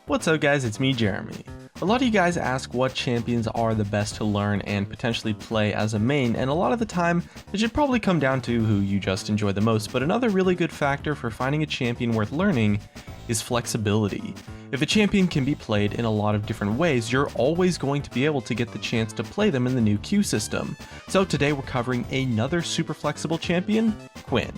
What's up guys, it's me Jeremy. A lot of you guys ask what champions are the best to learn and potentially play as a main, and a lot of the time it should probably come down to who you just enjoy the most, but another really good factor for finding a champion worth learning is flexibility. If a champion can be played in a lot of different ways, you're always going to be able to get the chance to play them in the new queue system. So today we're covering another super flexible champion, Quinn.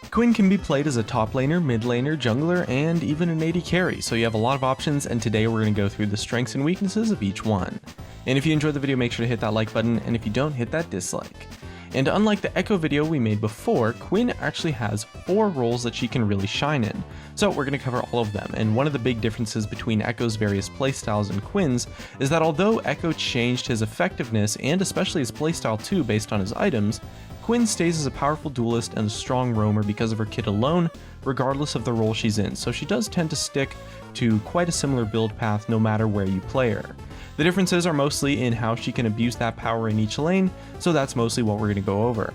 Quinn can be played as a top laner, mid laner, jungler, and even an AD carry, so you have a lot of options, and today we're going to go through the strengths and weaknesses of each one. And if you enjoyed the video, make sure to hit that like button, and if you don't, hit that dislike. And unlike the Echo video we made before, Quinn actually has 4 roles that she can really shine in. So we're going to cover all of them, and one of the big differences between Echo's various playstyles and Quinn's is that although Echo changed his effectiveness and especially his playstyle too based on his items, Quinn stays as a powerful duelist and a strong roamer because of her kit alone, regardless of the role she's in, so she does tend to stick to quite a similar build path no matter where you play her. The differences are mostly in how she can abuse that power in each lane, so that's mostly what we're going to go over.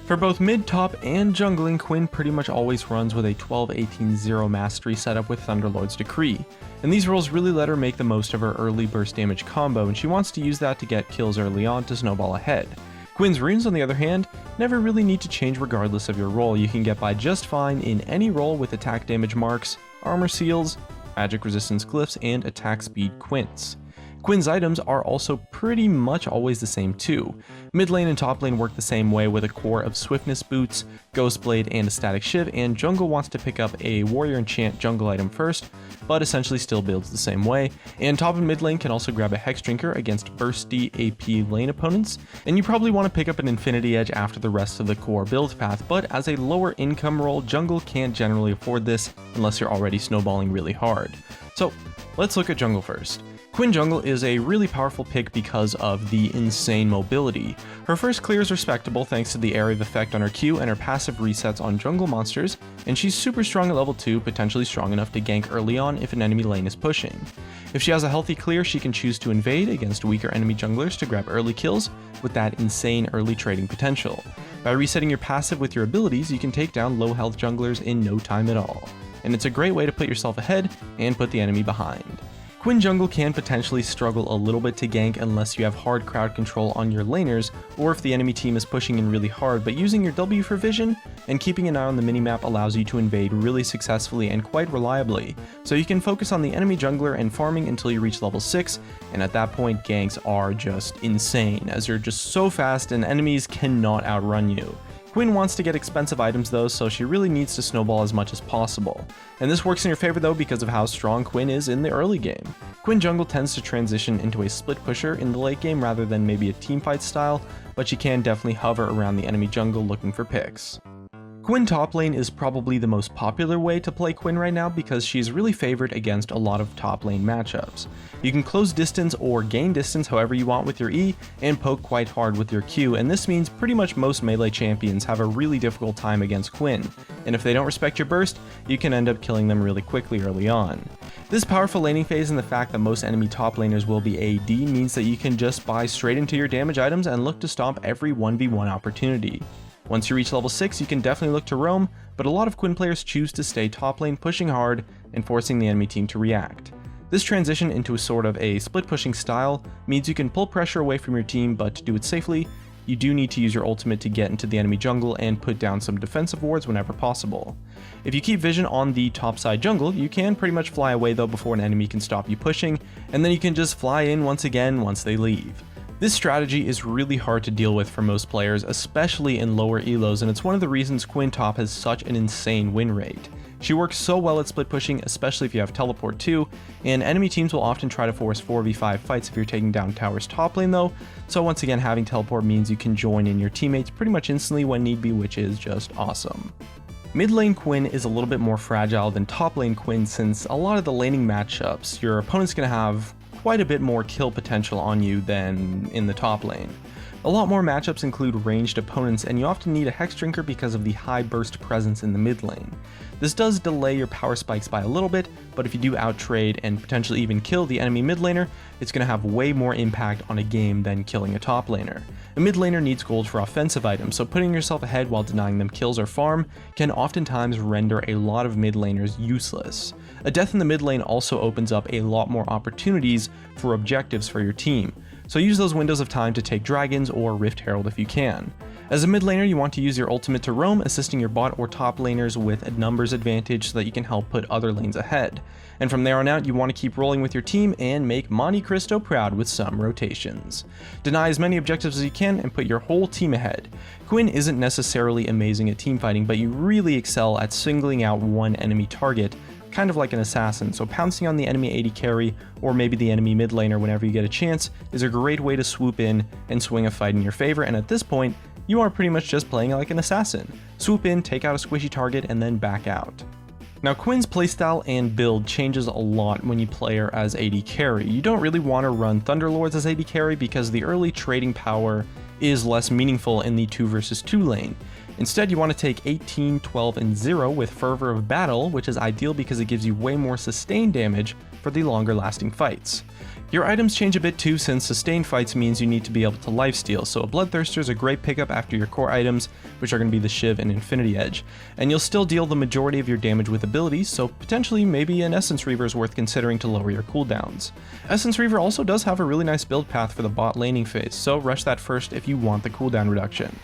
For both mid, top, and jungling, Quinn pretty much always runs with a 12-18-0 mastery setup with Thunderlord's Decree, and these roles really let her make the most of her early burst damage combo, and she wants to use that to get kills early on to snowball ahead. Quinn's runes, on the other hand, never really need to change regardless of your role. You can get by just fine in any role with attack damage marks, armor seals, magic resistance glyphs, and attack speed quints. Quinn's items are also pretty much always the same too. Mid lane and top lane work the same way with a core of swiftness boots, ghost blade, and a static shiv, and jungle wants to pick up a warrior enchant jungle item first, but essentially still builds the same way, and top and mid lane can also grab a hex drinker against bursty AP lane opponents, and you probably want to pick up an infinity edge after the rest of the core build path, but as a lower income role, jungle can't generally afford this unless you're already snowballing really hard. So let's look at jungle first. Quinn jungle is a really powerful pick because of the insane mobility. Her first clear is respectable thanks to the area of effect on her Q and her passive resets on jungle monsters, and she's super strong at level 2, potentially strong enough to gank early on if an enemy lane is pushing. If she has a healthy clear, she can choose to invade against weaker enemy junglers to grab early kills with that insane early trading potential. By resetting your passive with your abilities, you can take down low health junglers in no time at all, and it's a great way to put yourself ahead and put the enemy behind. Quinn jungle can potentially struggle a little bit to gank unless you have hard crowd control on your laners, or if the enemy team is pushing in really hard, but using your W for vision and keeping an eye on the minimap allows you to invade really successfully and quite reliably, so you can focus on the enemy jungler and farming until you reach level 6, and at that point ganks are just insane, as you're just so fast and enemies cannot outrun you. Quinn wants to get expensive items though, so she really needs to snowball as much as possible. And this works in your favor though because of how strong Quinn is in the early game. Quinn jungle tends to transition into a split pusher in the late game rather than maybe a teamfight style, but she can definitely hover around the enemy jungle looking for picks. Quinn top lane is probably the most popular way to play Quinn right now because she's really favored against a lot of top lane matchups. You can close distance or gain distance however you want with your E and poke quite hard with your Q, and this means pretty much most melee champions have a really difficult time against Quinn, and if they don't respect your burst, you can end up killing them really quickly early on. This powerful laning phase and the fact that most enemy top laners will be AD means that you can just buy straight into your damage items and look to stomp every 1v1 opportunity. Once you reach level 6, you can definitely look to roam, but a lot of Quinn players choose to stay top lane pushing hard and forcing the enemy team to react. This transition into a sort of a split pushing style means you can pull pressure away from your team, but to do it safely, you do need to use your ultimate to get into the enemy jungle and put down some defensive wards whenever possible. If you keep vision on the top side jungle, you can pretty much fly away though before an enemy can stop you pushing, and then you can just fly in once again once they leave. This strategy is really hard to deal with for most players, especially in lower elos, and it's one of the reasons Quinn top has such an insane win rate. She works so well at split pushing, especially if you have teleport too, and enemy teams will often try to force 4v5 fights if you're taking down towers top lane though, so once again having teleport means you can join in your teammates pretty much instantly when need be, which is just awesome. Mid lane Quinn is a little bit more fragile than top lane Quinn since a lot of the laning matchups, your opponent's going to have quite a bit more kill potential on you than in the top lane. A lot more matchups include ranged opponents, and you often need a Hex Drinker because of the high burst presence in the mid lane. This does delay your power spikes by a little bit, but if you do outtrade and potentially even kill the enemy mid laner, it's going to have way more impact on a game than killing a top laner. A mid laner needs gold for offensive items, so putting yourself ahead while denying them kills or farm can oftentimes render a lot of mid laners useless. A death in the mid lane also opens up a lot more opportunities for objectives for your team, so use those windows of time to take dragons or Rift Herald if you can. As a mid laner, you want to use your ultimate to roam, assisting your bot or top laners with a numbers advantage so that you can help put other lanes ahead. And from there on out, you want to keep rolling with your team and make Monte Cristo proud with some rotations. Deny as many objectives as you can and put your whole team ahead. Quinn isn't necessarily amazing at teamfighting, but you really excel at singling out one enemy target, kind of like an assassin, so pouncing on the enemy AD carry or maybe the enemy mid laner whenever you get a chance is a great way to swoop in and swing a fight in your favor, and at this point, you are pretty much just playing like an assassin. Swoop in, take out a squishy target, and then back out. Now Quinn's playstyle and build changes a lot when you play her as AD carry. You don't really want to run Thunderlords as AD carry because the early trading power is less meaningful in the 2 versus 2 lane. Instead, you want to take 18, 12, and 0 with Fervor of Battle, which is ideal because it gives you way more sustained damage for the longer lasting fights. Your items change a bit too, since sustained fights means you need to be able to lifesteal, so a Bloodthirster is a great pickup after your core items, which are going to be the Shiv and Infinity Edge. And you'll still deal the majority of your damage with abilities, so potentially maybe an Essence Reaver is worth considering to lower your cooldowns. Essence Reaver also does have a really nice build path for the bot laning phase, so rush that first if you want the cooldown reduction.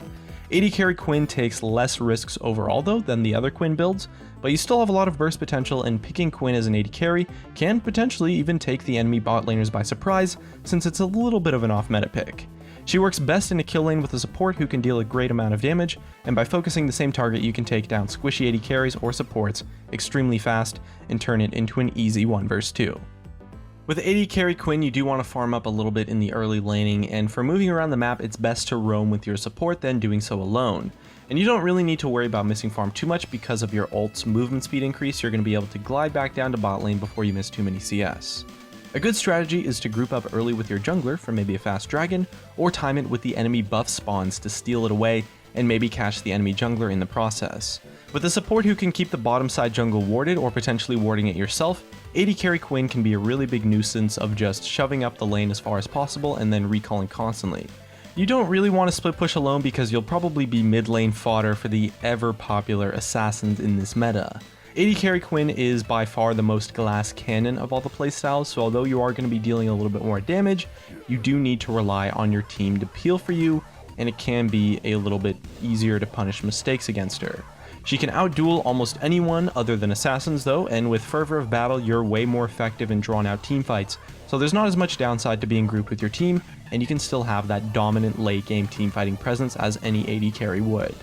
AD carry Quinn takes less risks overall though than the other Quinn builds, but you still have a lot of burst potential, and picking Quinn as an AD carry can potentially even take the enemy bot laners by surprise, since it's a little bit of an off-meta pick. She works best in a kill lane with a support who can deal a great amount of damage, and by focusing the same target you can take down squishy AD carries or supports extremely fast and turn it into an easy 1 vs 2. With AD carry Quinn, you do want to farm up a little bit in the early laning, and for moving around the map, it's best to roam with your support than doing so alone. And you don't really need to worry about missing farm too much because of your ult's movement speed increase. You're going to be able to glide back down to bot lane before you miss too many CS. A good strategy is to group up early with your jungler for maybe a fast dragon, or time it with the enemy buff spawns to steal it away and maybe catch the enemy jungler in the process. With a support who can keep the bottom side jungle warded or potentially warding it yourself, AD carry Quinn can be a really big nuisance of just shoving up the lane as far as possible and then recalling constantly. You don't really want to split push alone because you'll probably be mid lane fodder for the ever popular assassins in this meta. AD carry Quinn is by far the most glass cannon of all the playstyles, so although you are going to be dealing a little bit more damage, you do need to rely on your team to peel for you, and it can be a little bit easier to punish mistakes against her. She can outduel almost anyone other than assassins though, and with Fervor of Battle you're way more effective in drawn out teamfights, so there's not as much downside to being grouped with your team, and you can still have that dominant late game teamfighting presence as any AD carry would.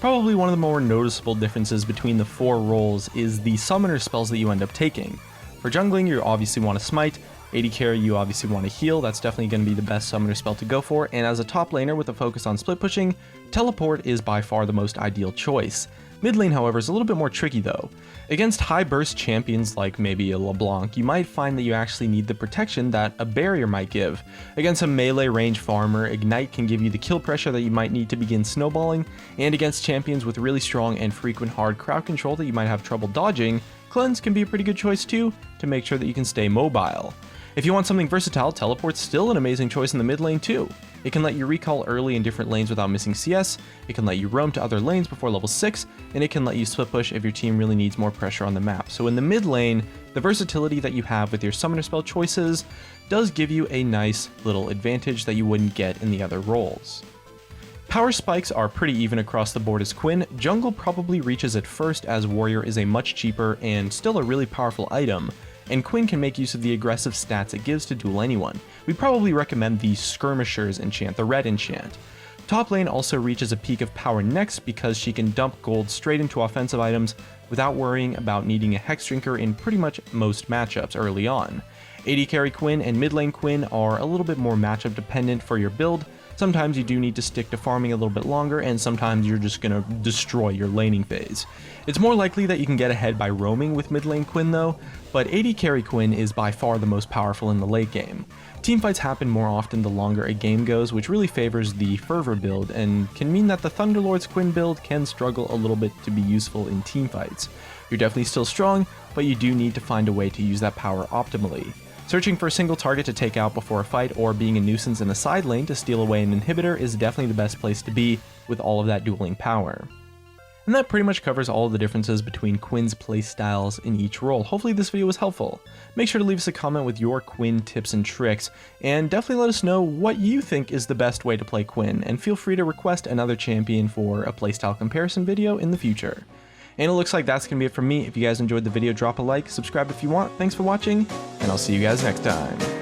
Probably one of the more noticeable differences between the 4 roles is the summoner spells that you end up taking. For jungling you obviously want to smite, AD carry you obviously want to heal, that's definitely going to be the best summoner spell to go for, and as a top laner with a focus on split pushing, teleport is by far the most ideal choice. Mid lane however is a little bit more tricky though. Against high burst champions like maybe a LeBlanc, you might find that you actually need the protection that a barrier might give. Against a melee range farmer, Ignite can give you the kill pressure that you might need to begin snowballing, and against champions with really strong and frequent hard crowd control that you might have trouble dodging, Cleanse can be a pretty good choice too, to make sure that you can stay mobile. If you want something versatile, Teleport's still an amazing choice in the mid lane too. It can let you recall early in different lanes without missing CS, it can let you roam to other lanes before level 6, and it can let you split push if your team really needs more pressure on the map. So in the mid lane, the versatility that you have with your summoner spell choices does give you a nice little advantage that you wouldn't get in the other roles. Power spikes are pretty even across the board as Quinn. Jungle probably reaches it first as Warrior is a much cheaper and still a really powerful item, and Quinn can make use of the aggressive stats it gives to duel anyone. We probably recommend the Skirmishers enchant, the red enchant. Top lane also reaches a peak of power next because she can dump gold straight into offensive items without worrying about needing a Hex Drinker in pretty much most matchups early on. AD carry Quinn and mid lane Quinn are a little bit more matchup dependent for your build, Sometimes you do need to stick to farming a little bit longer, and sometimes you're just gonna destroy your laning phase. It's more likely that you can get ahead by roaming with mid lane Quinn though, but AD carry Quinn is by far the most powerful in the late game. Teamfights happen more often the longer a game goes, which really favors the Fervor build, and can mean that the Thunderlord's Quinn build can struggle a little bit to be useful in teamfights. You're definitely still strong, but you do need to find a way to use that power optimally. Searching for a single target to take out before a fight, or being a nuisance in a side lane to steal away an inhibitor is definitely the best place to be with all of that dueling power. And that pretty much covers all of the differences between Quinn's playstyles in each role. Hopefully this video was helpful. Make sure to leave us a comment with your Quinn tips and tricks, and definitely let us know what you think is the best way to play Quinn, and feel free to request another champion for a playstyle comparison video in the future. And it looks like that's going to be it from me. If you guys enjoyed the video, drop a like, subscribe if you want. Thanks for watching, and I'll see you guys next time.